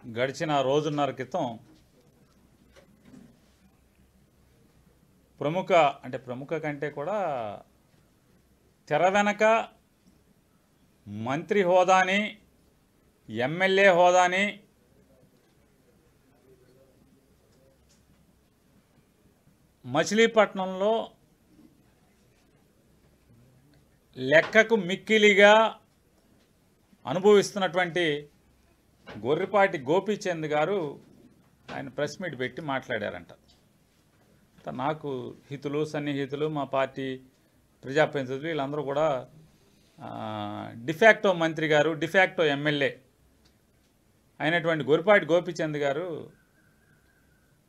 గడిచిన రోజున్నర క్రితం ప్రముఖ కంటే కూడా తెర వెనక మంత్రి హోదాని, ఎమ్మెల్యే హోదాని, మచిలీపట్నంలో లెక్కకు మిక్కిలిగా అనుభవిస్తున్నటువంటి గొర్రెపాటి గోపీచంద్ గారు ఆయన ప్రెస్ మీట్ పెట్టి మాట్లాడారంట. నాకు హితులు, సన్నిహితులు, మా పార్టీ ప్రజాప్రతినిధులు వీళ్ళందరూ కూడా డిఫాక్టో మంత్రి గారు, డిఫాక్టో ఎమ్మెల్యే అయినటువంటి గొర్రెపాటి గోపీచంద్ గారు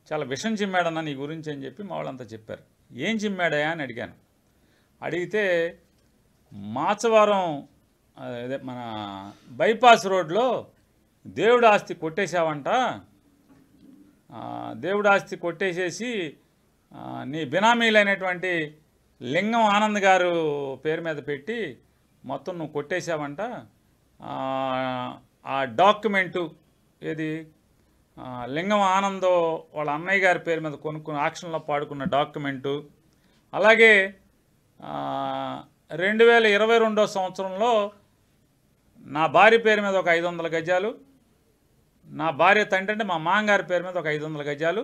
చాలా విషం చిమ్మాడన్న నీ గురించి అని చెప్పి మా వాళ్ళంతా చెప్పారు. ఏం చిమ్మాడయా అని అడిగాను. అడిగితే మాచవరం అదే మన బైపాస్ రోడ్లో దేవుడు ఆస్తి కొట్టేశావంట, దేవుడు ఆస్తి కొట్టేసేసి నీ బినామీలైనటువంటి లింగం ఆనంద్ గారు పేరు మీద పెట్టి మొత్తం నువ్వు కొట్టేశావంట. ఆ డాక్యుమెంటు ఏది లింగం ఆనంద్ వాళ్ళ అన్నయ్య గారి పేరు మీద కొనుక్కుని ఆక్షన్లో పాడుకున్న డాక్యుమెంటు, అలాగే 2022 సంవత్సరంలో నా భార్య పేరు మీద ఒక 500 గజాలు, నా భార్య తండ్రి అంటే మా మామగారి పేరు మీద ఒక 500 గజాలు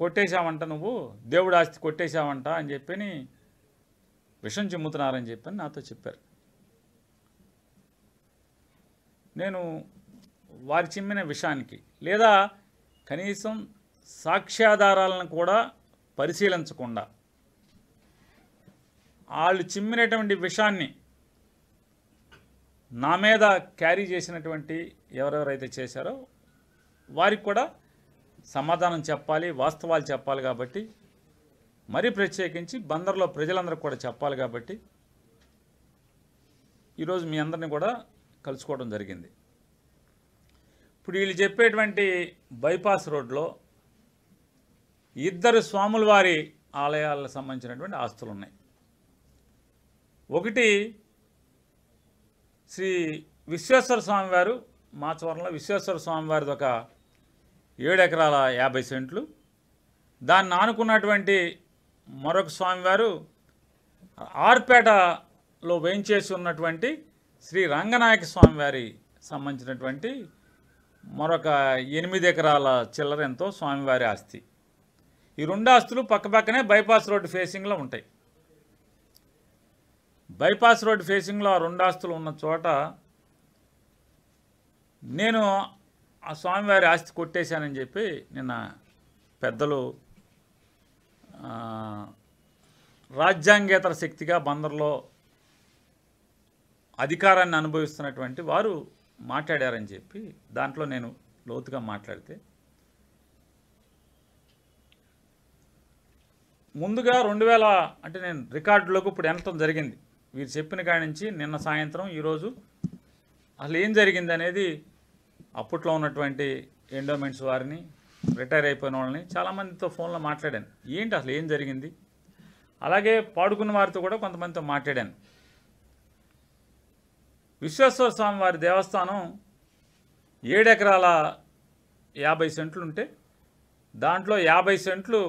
కొట్టేశావంట, నువ్వు దేవుడు ఆస్తి కొట్టేశావంట అని చెప్పని విషం చిమ్ముతున్నారని చెప్పని నాతో చెప్పారు. నేను వారి చిమ్మిన విషయానికి లేదా కనీసం సాక్ష్యాధారాలను కూడా పరిశీలించకుండా వాళ్ళు చిమ్మినటువంటి విషయాన్ని నా మీద క్యారీ చేసినటువంటి ఎవరెవరైతే చేశారో వారికి కూడా సమాధానం చెప్పాలి, వాస్తవాలు చెప్పాలి. కాబట్టి మరీ ప్రత్యేకించి బందర్లో ప్రజలందరికీ కూడా చెప్పాలి. కాబట్టి ఈరోజు మీ అందరినీ కూడా కలుసుకోవడం జరిగింది. ఇప్పుడు వీళ్ళు చెప్పేటువంటి బైపాస్ రోడ్లో 2 స్వాముల వారి ఆలయాలకు సంబంధించినటువంటి ఆస్తులు ఉన్నాయి. ఒకటి శ్రీ విశ్వేశ్వర స్వామి వారు మాచవరంలో విశ్వేశ్వర స్వామి వారిది ఒక 7 ఎకరాల 50 సెంట్లు, దాన్ని ఆనుకున్నటువంటి మరొక స్వామివారు ఆర్పేటలో వేయించేసి ఉన్నటువంటి శ్రీ రంగనాయక స్వామివారి సంబంధించినటువంటి మరొక 8 ఎకరాల చిల్లర ఎంతో స్వామివారి ఆస్తి. ఈ 2 ఆస్తులు పక్కపక్కనే బైపాస్ రోడ్డు ఫేసింగ్లో ఉంటాయి. బైపాస్ రోడ్డు ఫేసింగ్లో ఆ 2 ఆస్తులు ఉన్న చోట నేను ఆ స్వామివారి ఆస్తి కొట్టేశానని చెప్పి నిన్న పెద్దలు రాజ్యాంగేతర శక్తిగా బందర్లో అధికారాన్ని అనుభవిస్తున్నటువంటి వారు మాట్లాడారని చెప్పి దాంట్లో నేను లోతుగా మాట్లాడితే, ముందుగా 2000 అంటే నేను రికార్డులోకి ఇప్పుడు వెళ్ళటం జరిగింది. వీరు చెప్పిన కాడి నుంచి నిన్న సాయంత్రం ఈరోజు అసలు ఏం జరిగింది అనేది అప్పట్లో ఉన్నటువంటి ఎండోమెంట్స్ వారిని, రిటైర్ అయిపోయిన వాళ్ళని చాలామందితో ఫోన్లో మాట్లాడాను. ఏంటి అసలు ఏం జరిగింది, అలాగే పాడుకున్న వారితో కూడా కొంతమందితో మాట్లాడాను. విశ్వేశ్వర స్వామి వారి దేవస్థానం 7 ఎకరాల 50 సెంట్లు ఉంటే దాంట్లో 50 సెంట్లు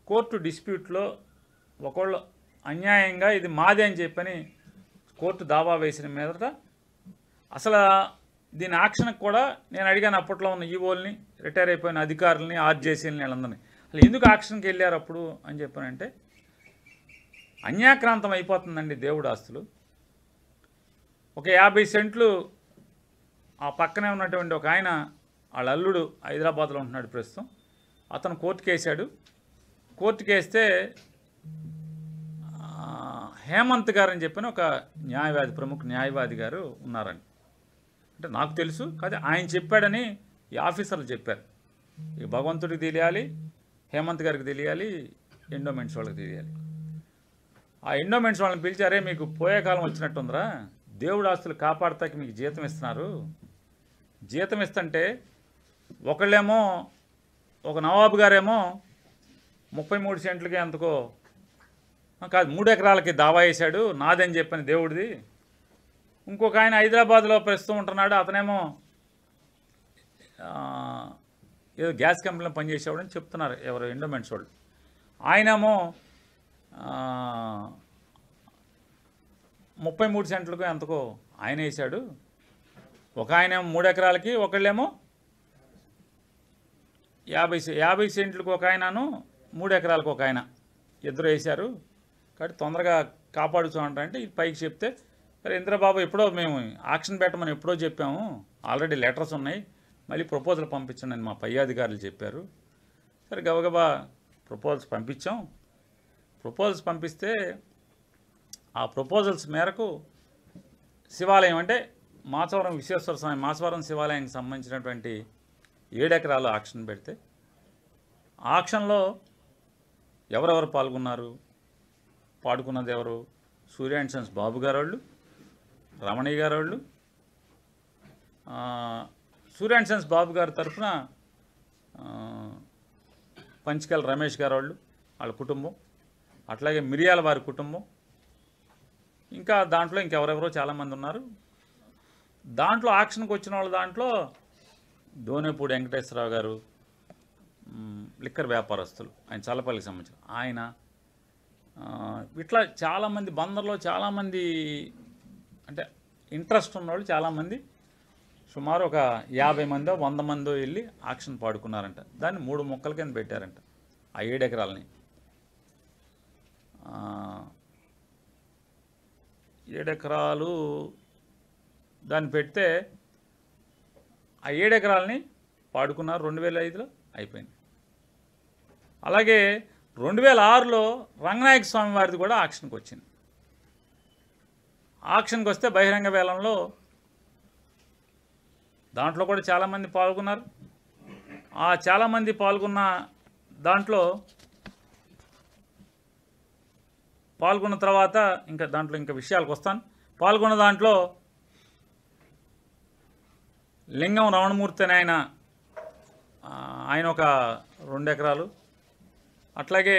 కోర్టు డిస్ప్యూట్లో ఒకళ్ళు అన్యాయంగా ఇది మాదే అని చెప్పని కోర్టు దావా వేసిన మీదట అసలు దీని యాక్షన్కి కూడా నేను అడిగాను. అప్పట్లో ఉన్న ఈవోల్ని, రిటైర్ అయిపోయిన అధికారులని, ఆర్జేసీలని, వీళ్ళందరినీ అసలు ఎందుకు యాక్షన్కి వెళ్ళారు అప్పుడు అని చెప్పానంటే, అన్యాక్రాంతం అయిపోతుందండి దేవుడు ఆస్తులు. ఒక 50 సెంట్లు ఆ పక్కనే ఉన్నటువంటి ఒక ఆయన, వాళ్ళ అల్లుడు హైదరాబాద్లో ఉంటున్నాడు ప్రస్తుతం, అతను కోర్టుకు వేసాడు. కోర్టుకు వేస్తే హేమంత్ గారు అని చెప్పిన ఒక న్యాయవాది, ప్రముఖ న్యాయవాది గారు ఉన్నారని అంటే నాకు తెలుసు. కాదు ఆయన చెప్పాడని ఈ ఆఫీసర్లు చెప్పారు. ఇక భగవంతుడికి తెలియాలి, హేమంత్ గారికి తెలియాలి, ఎండోమెంట్స్ వాళ్ళకి తెలియాలి. ఆ ఎండోమెంట్స్ వాళ్ళని పిలిచి, అరే మీకు పోయే కాలం వచ్చినట్టుందిరా, దేవుడు ఆస్తులు కాపాడతాకి మీకు జీతం ఇస్తున్నారు, జీతం ఇస్తుంటే ఒకళ్ళేమో ఒక నవాబు గారేమో 33 సెంట్లకి ఎంతకో కాదు 3 ఎకరాలకి దావా వేశాడు, నాదని చెప్పని దేవుడిది. ఇంకొక ఆయన హైదరాబాద్లో ప్రస్తుతం ఉంటున్నాడు, అతనేమో ఏదో గ్యాస్ కంపెనీలో పనిచేసేవాడని చెప్తున్నారు ఎవరు ఎండోమెంట్స్ వాళ్ళు. ఆయనేమో 33 సెంట్లకు ఎంతకో ఆయన వేసాడు. ఒక ఆయన 3 ఎకరాలకి, ఒకళ్ళేమో 50 సెంట్లకు ఒక ఆయనను, 3 ఎకరాలకు ఒక ఆయన, ఇద్దరు వేశారు. కాబట్టి తొందరగా కాపాడుతామంటే ఇది పైకి చెప్తే, సరే ఇంద్రబాబు ఎప్పుడో మేము ఆక్షన్ పెట్టమని ఎప్పుడో చెప్పాము, ఆల్రెడీ లెటర్స్ ఉన్నాయి, మళ్ళీ ప్రపోజల్ పంపించండి అని మా పై అధికారులు చెప్పారు. సరే గబగబా ప్రపోజల్స్ పంపించాం. ప్రపోజల్స్ పంపిస్తే ఆ ప్రపోజల్స్ మేరకు శివాలయం అంటే మాచవరం విశ్వేశ్వర స్వామి మాచవరం శివాలయానికి సంబంధించినటువంటి 7 ఎకరాలు ఆక్షన్ పెడితే, ఆక్షన్లో ఎవరెవరు పాల్గొన్నారు, పాడుకున్నది ఎవరు? సూర్య అండ్ సన్స్ బాబు గారు వాళ్ళు, రమణయ్య గారు వాళ్ళు. సూర్య అండ్ సన్స్ బాబు గారి తరఫున పంచకల్ రమేష్ గారు వాళ్ళు, వాళ్ళ కుటుంబం, అట్లాగే మిరియాల వారి కుటుంబం, ఇంకా దాంట్లో ఇంకెవరెవరో చాలామంది ఉన్నారు. దాంట్లో ఆక్షన్కి వచ్చిన వాళ్ళ దాంట్లో దోనేపూడి వెంకటేశ్వరరావు గారు, లిక్కర్ వ్యాపారస్తులు, ఆయన చల్లపల్లికి సంబంధించిన ఆయన, ఇట్లా చాలామంది బందర్లో చాలామంది అంటే ఇంట్రెస్ట్ ఉన్నవాళ్ళు చాలామంది, సుమారు ఒక 50 మందో 100 మందో వెళ్ళి ఆక్షన్ పాడుకున్నారంట. దాన్ని 3 ముక్కల కింద పెట్టారంట ఆ 7 ఎకరాలని. 7 ఎకరాలు దాన్ని పెడితే ఆ 7 ఎకరాలని పాడుకున్నారు. 2005లో అయిపోయింది. అలాగే 2006లో రంగనాయక స్వామి వారిది కూడా ఆక్షన్కి వచ్చింది. ఆక్షన్కి వస్తే బహిరంగ వేలంలో దాంట్లో కూడా చాలామంది పాల్గొన్నారు. ఆ చాలామంది పాల్గొన్న దాంట్లో పాల్గొన్న తర్వాత ఇంకా దాంట్లో ఇంకా విషయాలకు వస్తాను. పాల్గొన్న దాంట్లో లింగం రమణమూర్తి అని ఆయన ఒక 2 ఎకరాలు, అట్లాగే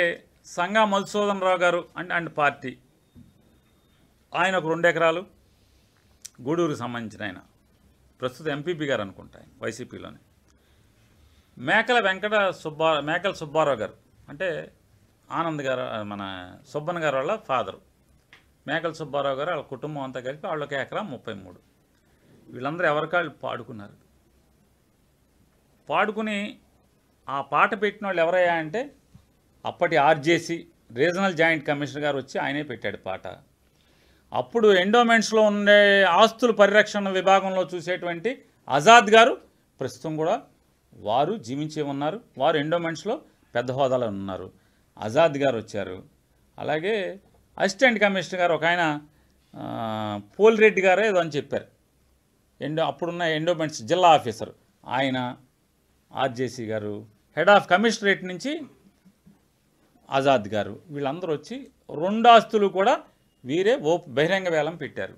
సంగా మధుసూదన్ రావు గారు అండ్ పార్టీ ఆయన ఒక 2 ఎకరాలు, గూడూరుకు సంబంధించిన ఆయన ప్రస్తుత ఎంపీపీ గారు అనుకుంటా వైసీపీలోనే. మేకల సుబ్బారావు గారు అంటే ఆనంద్ గారు, మన సుబ్బన్ గారు వాళ్ళ ఫాదరు, మేకల సుబ్బారావు గారు వాళ్ళ కుటుంబం అంతా కలిపి వాళ్ళకి 1 ఎకరా 33. వీళ్ళందరూ ఎవరికాళ్ళు పాడుకున్నారు. పాడుకుని ఆ పాట పెట్టిన వాళ్ళు ఎవరయ్యా అంటే అప్పటి ఆర్జేసీ రీజనల్ జాయింట్ కమిషనర్ గారు వచ్చి ఆయనే పెట్టాడు పాట. అప్పుడు ఎండోమెంట్స్లో ఉండే ఆస్తుల పరిరక్షణ విభాగంలో చూసేటువంటి ఆజాద్ గారు ప్రస్తుతం కూడా వారు జీవించే ఉన్నారు. వారు ఎండోమెంట్స్లో పెద్ద హోదాలో ఉన్నారు. ఆజాద్ గారు వచ్చారు. అలాగే అసిస్టెంట్ కమిషనర్ గారు ఒక ఆయన పోలిరెడ్డి గారు ఏదో అని చెప్పారు, అప్పుడున్న ఎండోమెంట్స్ జిల్లా ఆఫీసర్ ఆయన, ఆర్జేసీ గారు, హెడ్ ఆఫ్ కమిషనరేట్ నుంచి ఆజాద్ గారు, వీళ్ళందరూ వచ్చి 2 ఆస్తులు కూడా వీరే బహిరంగ వేలం పెట్టారు.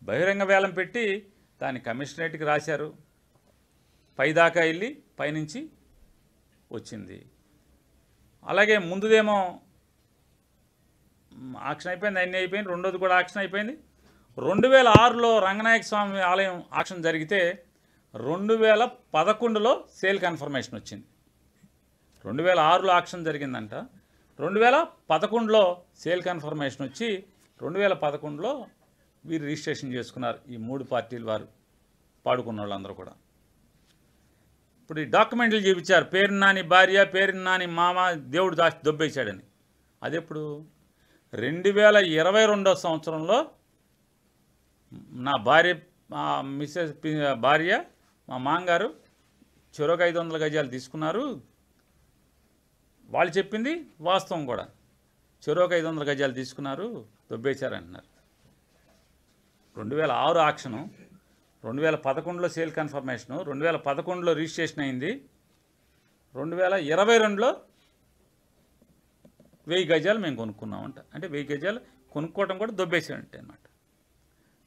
బహిరంగ వేలం పెట్టి దాన్ని కమిషనరేట్కి రాశారు. పైదాకా వెళ్ళి పైనుంచి వచ్చింది. అలాగే ముందుదేమో ఆక్షన్ అయిపోయింది, అన్నీ అయిపోయింది. రెండోది కూడా ఆక్షన్ అయిపోయింది. 2006లో రంగనాయక స్వామి ఆలయం ఆక్షన్ జరిగితే 2011లో సేల్ కన్ఫర్మేషన్ వచ్చింది. 2006లో ఆక్షన్ జరిగిందంట, 2011లో సేల్ కన్ఫర్మేషన్ వచ్చి 2011లో వీరు రిజిస్ట్రేషన్ చేసుకున్నారు. ఈ 3 పార్టీలు వారు పాడుకున్న వాళ్ళందరూ కూడా. ఇప్పుడు ఈ డాక్యుమెంట్లు చూపించారు, పేరు నాని భార్య, పేరు నాని మామ, దేవుడు దొబ్బేశాడని. అదెప్పుడు 2022 సంవత్సరంలో నా భార్య, మిస్సెస్ భార్య, మా మామగారు చెరొక 500 గజాలు తీసుకున్నారు. వాళ్ళు చెప్పింది వాస్తవం కూడా, చెరొక 500 గజాలు తీసుకున్నారు, దొబ్బేశారంటున్నారు. 2006 ఆక్షను, 2011లో సేల్ కన్ఫర్మేషను, 2011లో రిజిస్ట్రేషన్ అయింది, 2022లో 1000 గజాలు మేము కొనుక్కున్నామంట. అంటే 1000 గజాలు కొనుక్కోవడం కూడా దొబ్బేసాడంటే అన్నమాట.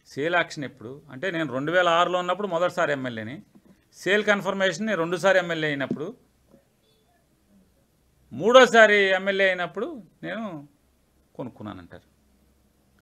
సేల్ ఆక్షన్ ఎప్పుడు అంటే నేను 2006లో ఉన్నప్పుడు మొదటిసారి ఎమ్మెల్యేని, సేల్ కన్ఫర్మేషన్ 2సారి ఎమ్మెల్యే అయినప్పుడు, 3ఓసారి ఎమ్మెల్యే అయినప్పుడు నేను కొనుక్కున్నానంటారు.